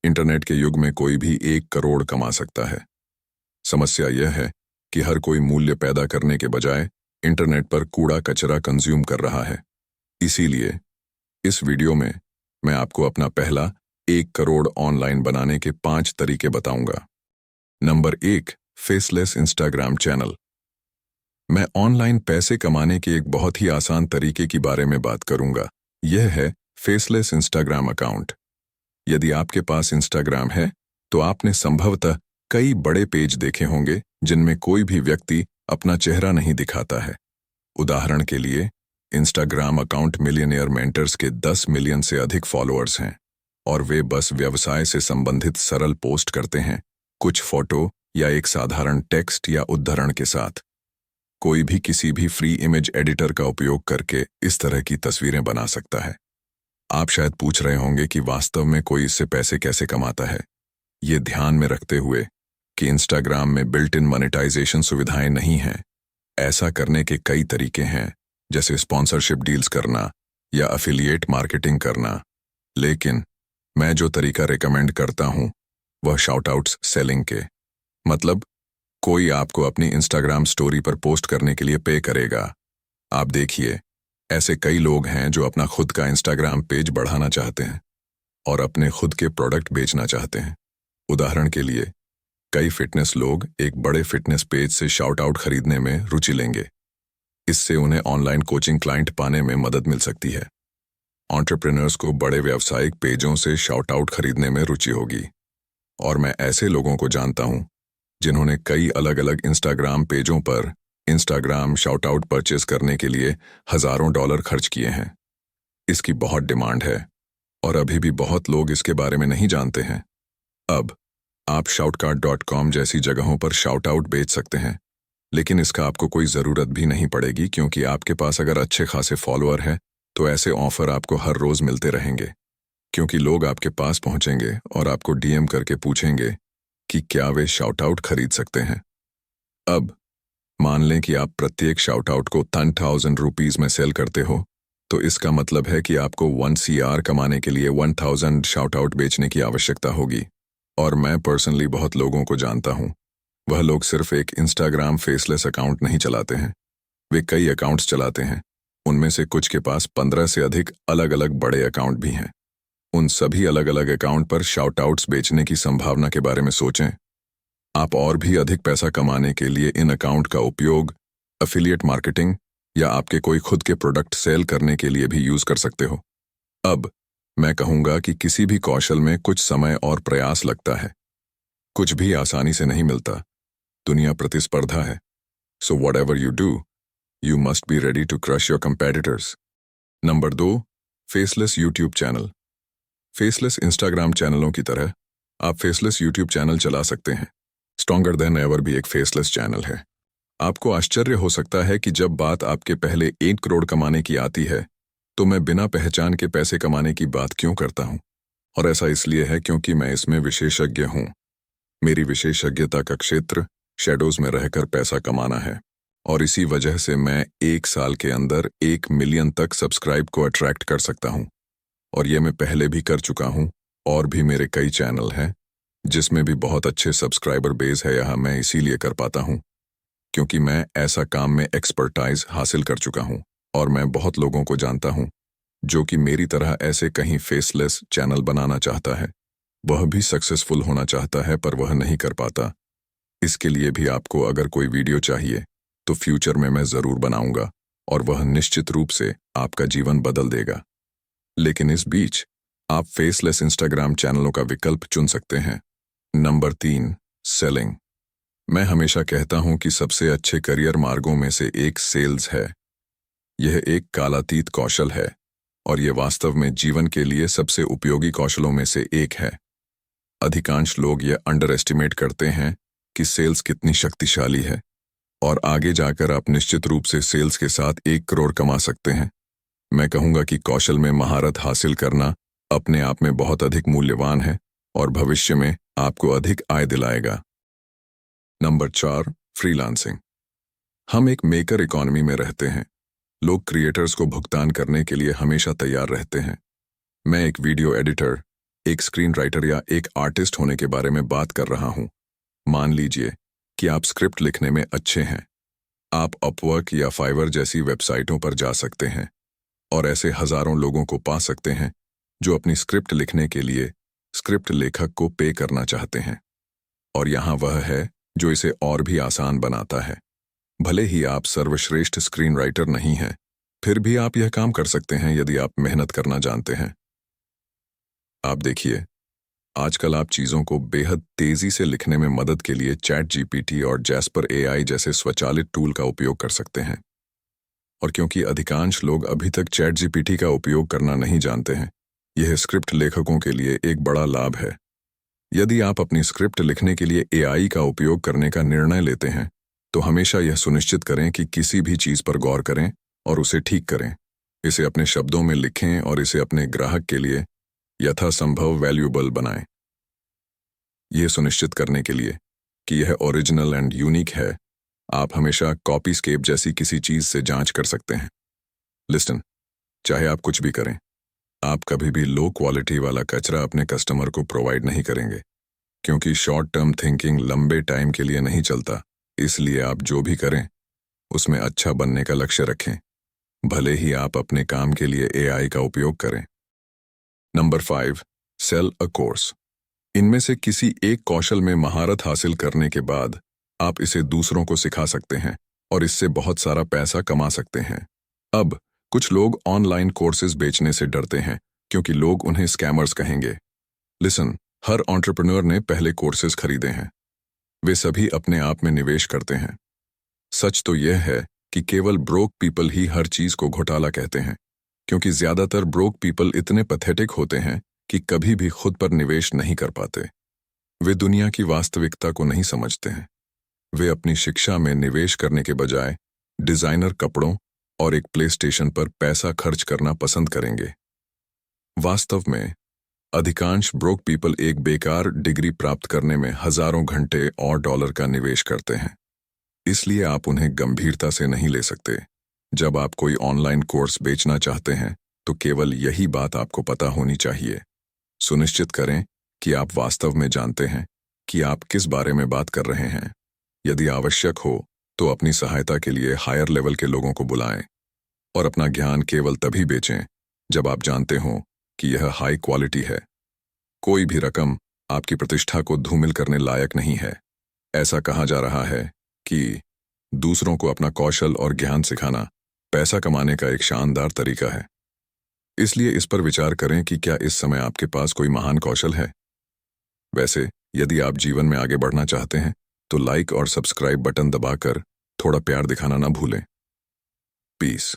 Internet के युग में कोई भी 1 करोड़ कमा सकता है। समस्या यह है कि हर कोई मूल्य पैदा करने के बजाय इंटरनेट पर कूड़ा कचरा कंज्यूम कर रहा है। इसीलिए इस वीडियो में मैं आपको अपना पहला 1 करोड़ ऑनलाइन बनाने के 5 तरीके बताऊंगा। Number 1, faceless Instagram channel. मैं ऑनलाइन पैसे कमाने के एक बहुत ही आसान तरीके के बारे में बात करूंगा। यह है फेसलेस इंस्टाग्राम अकाउंट। यदि आपके पास इंस्टाग्राम है तो आपने संभवतः कई बड़े पेज देखे होंगे जिनमें कोई भी व्यक्ति अपना चेहरा नहीं दिखाता है। उदाहरण के लिए, इंस्टाग्राम अकाउंट मिलियनेयर मेंटर्स के 10 मिलियन से अधिक फॉलोअर्स हैं और वे बस व्यवसाय से संबंधित सरल पोस्ट करते हैं, कुछ फोटो या एक साधारण टेक्स्ट या उद्धरण के साथ। कोई भी किसी भी फ्री इमेज एडिटर का उपयोग करके इस तरह की तस्वीरें बना सकता है। आप शायद पूछ रहे होंगे कि वास्तव में कोई इससे पैसे कैसे कमाता है। ये ध्यान में रखते हुए कि इंस्टाग्राम में बिल्ट इन मोनेटाइजेशन सुविधाएं नहीं हैं। ऐसा करने के कई तरीके हैं, जैसे स्पॉन्सरशिप डील्स करना या एफिलिएट मार्केटिंग करना। लेकिन मैं जो तरीका रिकमेंड करता हूं वह शाउटआउट्स सेलिंग के, मतलब कोई आपको अपनी इंस्टाग्राम स्टोरी पर पोस्ट करने के लिए पे करेगा। आप देखिए, ऐसे कई लोग हैं जो अपना खुद का इंस्टाग्राम पेज बढ़ाना चाहते हैं और अपने खुद के प्रोडक्ट बेचना चाहते हैं। उदाहरण के लिए, कई फिटनेस लोग एक बड़े फिटनेस पेज से शाउट आउट खरीदने में रुचि लेंगे। इससे उन्हें ऑनलाइन कोचिंग क्लाइंट पाने में मदद मिल सकती है। एंटरप्रेन्योर्स को बड़े व्यावसायिक पेजों से शाउट आउट खरीदने में रुचि होगी, और मैं ऐसे लोगों को जानता हूं जिन्होंने कई अलग अलग इंस्टाग्राम पेजों पर इंस्टाग्राम शाउट आउट परचेस करने के लिए हजारों डॉलर खर्च किए हैं। इसकी बहुत डिमांड है और अभी भी बहुत लोग इसके बारे में नहीं जानते हैं। अब आप shoutcart.com जैसी जगहों पर शाउट आउट बेच सकते हैं, लेकिन इसका आपको कोई ज़रूरत भी नहीं पड़ेगी, क्योंकि आपके पास अगर अच्छे खासे फॉलोअर हैं तो ऐसे ऑफर आपको हर रोज़ मिलते रहेंगे, क्योंकि लोग आपके पास पहुंचेंगे और आपको डीएम करके पूछेंगे कि क्या वे शाउट आउट खरीद सकते हैं। अब मान लें कि आप प्रत्येक शाउट आउट को 10,000 रुपीज़ में सेल करते हो, तो इसका मतलब है कि आपको 1 CR कमाने के लिए 1000 शाउट आउट बेचने की आवश्यकता होगी। और मैं पर्सनली बहुत लोगों को जानता हूं, वह लोग सिर्फ एक इंस्टाग्राम फेसलेस अकाउंट नहीं चलाते हैं, वे कई अकाउंट्स चलाते हैं। उनमें से कुछ के पास 15 से अधिक अलग अलग बड़े अकाउंट भी हैं। उन सभी अलग अलग अकाउंट पर शाउट आउट्स बेचने की संभावना के बारे में सोचें। आप और भी अधिक पैसा कमाने के लिए इन अकाउंट का उपयोग एफिलिएट मार्केटिंग या आपके कोई खुद के प्रोडक्ट सेल करने के लिए भी यूज कर सकते हो। अब मैं कहूंगा कि किसी भी कौशल में कुछ समय और प्रयास लगता है। कुछ भी आसानी से नहीं मिलता। दुनिया प्रतिस्पर्धा है। So whatever you do, you must be ready to crush your competitors. Number 2, faceless YouTube channel. Faceless Instagram चैनलों की तरह आप फेसलेस यूट्यूब चैनल चला सकते हैं। स्ट्रॉन्गर देन एवर भी एक फेसलेस चैनल है। आपको आश्चर्य हो सकता है कि जब बात आपके पहले 1 करोड़ कमाने की आती है तो मैं बिना पहचान के पैसे कमाने की बात क्यों करता हूं। और ऐसा इसलिए है क्योंकि मैं इसमें विशेषज्ञ हूं। मेरी विशेषज्ञता का क्षेत्र शैडोज में रहकर पैसा कमाना है, और इसी वजह से मैं 1 साल के अंदर 1 मिलियन तक सब्सक्राइब को अट्रैक्ट कर सकता हूं। और ये मैं पहले भी कर चुका हूं, और भी मेरे कई चैनल हैं जिसमें भी बहुत अच्छे सब्सक्राइबर बेस है। यह मैं इसीलिए कर पाता हूं क्योंकि मैं ऐसा काम में एक्सपर्टाइज हासिल कर चुका हूं, और मैं बहुत लोगों को जानता हूं जो कि मेरी तरह ऐसे कहीं फेसलेस चैनल बनाना चाहता है। वह भी सक्सेसफुल होना चाहता है पर वह नहीं कर पाता। इसके लिए भी आपको अगर कोई वीडियो चाहिए तो फ्यूचर में मैं ज़रूर बनाऊंगा, और वह निश्चित रूप से आपका जीवन बदल देगा। लेकिन इस बीच आप फेसलेस इंस्टाग्राम चैनलों का विकल्प चुन सकते हैं। Number 3, selling. मैं हमेशा कहता हूं कि सबसे अच्छे करियर मार्गों में से एक सेल्स है। यह एक कालातीत कौशल है, और यह वास्तव में जीवन के लिए सबसे उपयोगी कौशलों में से एक है। अधिकांश लोग यह अंडर एस्टिमेट करते हैं कि सेल्स कितनी शक्तिशाली है, और आगे जाकर आप निश्चित रूप से सेल्स के साथ 1 करोड़ कमा सकते हैं। मैं कहूंगा कि कौशल में महारत हासिल करना अपने आप में बहुत अधिक मूल्यवान है और भविष्य में आपको अधिक आय दिलाएगा। Number 4, freelancing. हम एक मेकर इकॉनमी में रहते हैं। लोग क्रिएटर्स को भुगतान करने के लिए हमेशा तैयार रहते हैं। मैं एक वीडियो एडिटर, एक स्क्रीन राइटर या एक आर्टिस्ट होने के बारे में बात कर रहा हूं। मान लीजिए कि आप स्क्रिप्ट लिखने में अच्छे हैं। आप अपवर्क या फाइवर जैसी वेबसाइटों पर जा सकते हैं और ऐसे हजारों लोगों को पा सकते हैं जो अपनी स्क्रिप्ट लिखने के लिए स्क्रिप्ट लेखक को पे करना चाहते हैं। और यहाँ वह है जो इसे और भी आसान बनाता है। भले ही आप सर्वश्रेष्ठ स्क्रीन राइटर नहीं हैं, फिर भी आप यह काम कर सकते हैं यदि आप मेहनत करना जानते हैं। आप देखिए, आजकल आप चीज़ों को बेहद तेज़ी से लिखने में मदद के लिए चैट जीपीटी और जैस्पर एआई जैसे स्वचालित टूल का उपयोग कर सकते हैं। और क्योंकि अधिकांश लोग अभी तक चैट जीपीटी का उपयोग करना नहीं जानते हैं, यह स्क्रिप्ट लेखकों के लिए एक बड़ा लाभ है। यदि आप अपनी स्क्रिप्ट लिखने के लिए एआई का उपयोग करने का निर्णय लेते हैं, तो हमेशा यह सुनिश्चित करें कि किसी भी चीज़ पर गौर करें और उसे ठीक करें। इसे अपने शब्दों में लिखें और इसे अपने ग्राहक के लिए यथासंभव वैल्यूएबल बनाएं। यह सुनिश्चित करने के लिए कि यह ओरिजिनल एंड यूनिक है, आप हमेशा कॉपीस्केप जैसी किसी चीज़ से जांच कर सकते हैं। लिस्टन, चाहे आप कुछ भी करें, आप कभी भी लो क्वालिटी वाला कचरा अपने कस्टमर को प्रोवाइड नहीं करेंगे, क्योंकि शॉर्ट टर्म थिंकिंग लंबे टाइम के लिए नहीं चलता। इसलिए आप जो भी करें उसमें अच्छा बनने का लक्ष्य रखें, भले ही आप अपने काम के लिए एआई का उपयोग करें। Number 5, sell a course. इनमें से किसी एक कौशल में महारत हासिल करने के बाद आप इसे दूसरों को सिखा सकते हैं और इससे बहुत सारा पैसा कमा सकते हैं। अब कुछ लोग ऑनलाइन कोर्सेज बेचने से डरते हैं क्योंकि लोग उन्हें स्कैमर्स कहेंगे। लिसन, हर एंटरप्रेन्योर ने पहले कोर्सेज खरीदे हैं। वे सभी अपने आप में निवेश करते हैं। सच तो यह है कि केवल ब्रोक पीपल ही हर चीज को घोटाला कहते हैं, क्योंकि ज्यादातर ब्रोक पीपल इतने पैथेटिक होते हैं कि कभी भी खुद पर निवेश नहीं कर पाते। वे दुनिया की वास्तविकता को नहीं समझते हैं। वे अपनी शिक्षा में निवेश करने के बजाय डिजाइनर कपड़ों और एक प्लेस्टेशन पर पैसा खर्च करना पसंद करेंगे। वास्तव में अधिकांश ब्रोक पीपल एक बेकार डिग्री प्राप्त करने में हजारों घंटे और डॉलर का निवेश करते हैं। इसलिए आप उन्हें गंभीरता से नहीं ले सकते। जब आप कोई ऑनलाइन कोर्स बेचना चाहते हैं तो केवल यही बात आपको पता होनी चाहिए। सुनिश्चित करें कि आप वास्तव में जानते हैं कि आप किस बारे में बात कर रहे हैं। यदि आवश्यक हो तो अपनी सहायता के लिए हायर लेवल के लोगों को बुलाएं और अपना ज्ञान केवल तभी बेचें जब आप जानते हों कि यह हाई क्वालिटी है। कोई भी रकम आपकी प्रतिष्ठा को धूमिल करने लायक नहीं है। ऐसा कहा जा रहा है कि दूसरों को अपना कौशल और ज्ञान सिखाना पैसा कमाने का एक शानदार तरीका है। इसलिए इस पर विचार करें कि क्या इस समय आपके पास कोई महान कौशल है। वैसे यदि आप जीवन में आगे बढ़ना चाहते हैं तो लाइक और सब्सक्राइब बटन दबाकर थोड़ा प्यार दिखाना ना भूलें। पीस।